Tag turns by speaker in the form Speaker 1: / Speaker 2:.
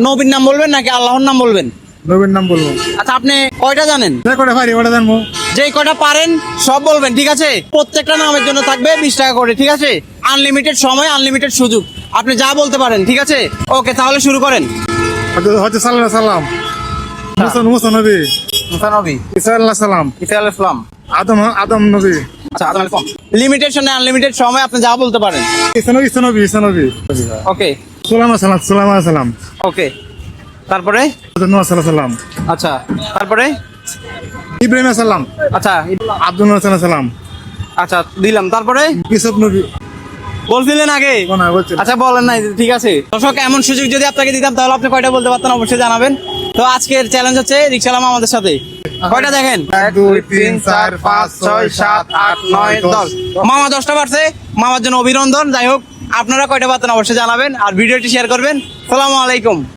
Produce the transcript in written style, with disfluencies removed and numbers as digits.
Speaker 1: নবীর নাম বলবেন নাকি আল্লাহর নাম বলবেন?
Speaker 2: নবীর নাম বলবো।
Speaker 1: আচ্ছা, আপনি কয়টা জানেন?
Speaker 2: যে কটা পারি ওটা জানবো।
Speaker 1: যেই কয়টা পারেন সব বলবেন, ঠিক আছে? প্রত্যেকটা নামের জন্য থাকবে 20 টাকা করে, ঠিক আছে? আনলিমিটেড সময়, আনলিমিটেড সুযোগ, আপনি যা বলতে পারেন, ঠিক আছে? ওকে, তাহলে শুরু করেন।
Speaker 2: হচ্ছে সাল্লাল্লাহু সাল্লাম, মুসা নবী,
Speaker 1: মুসা নবী,
Speaker 2: ঈসা আলাইহিস সালাম,
Speaker 1: ঈসা আলাইহিস সালাম।
Speaker 2: আদম নবী,
Speaker 1: আচ্ছা, আদম আলাইহিস সালাম। লিমিটেড সময়, আনলিমিটেড সময়, আপনি যা বলতে পারেন।
Speaker 2: ঈসা নবী।
Speaker 1: ওকে,
Speaker 2: সুলাইমান সালাম,
Speaker 1: ওকে। তারপরে?
Speaker 2: নূহ সালাম,
Speaker 1: আচ্ছা, তারপরে?
Speaker 2: ইব্রাহিম সালাম,
Speaker 1: আচ্ছা,
Speaker 2: আব্দুল সালাম,
Speaker 1: আচ্ছা দিলাম। তারপরে?
Speaker 2: ইউসুফ নবী।
Speaker 1: বলছিলেন আগে?
Speaker 2: না, বলছি না।
Speaker 1: আচ্ছা, বলেন নাই, ঠিক আছে। দর্শক, এমন সুযোগ যদি আপনাকে দিতাম তাহলে আপনি কয়টা বলতে পারতেন অবশ্যই জানাবেন। তো আজকের চ্যালেঞ্জ হচ্ছে রিকশা মামা আমাদের সাথে। কয়টা দেখেন?
Speaker 2: 1 2 3 4 5 6 7 8 9 10।
Speaker 1: মামা 10টা পারছে, মামার জন্য অভিনন্দন। যাই হোক, আপনারা কয়টা পারতেন অবশ্যই জানাবেন আর ভিডিওটি শেয়ার করবেন। সালামু আলাইকুম।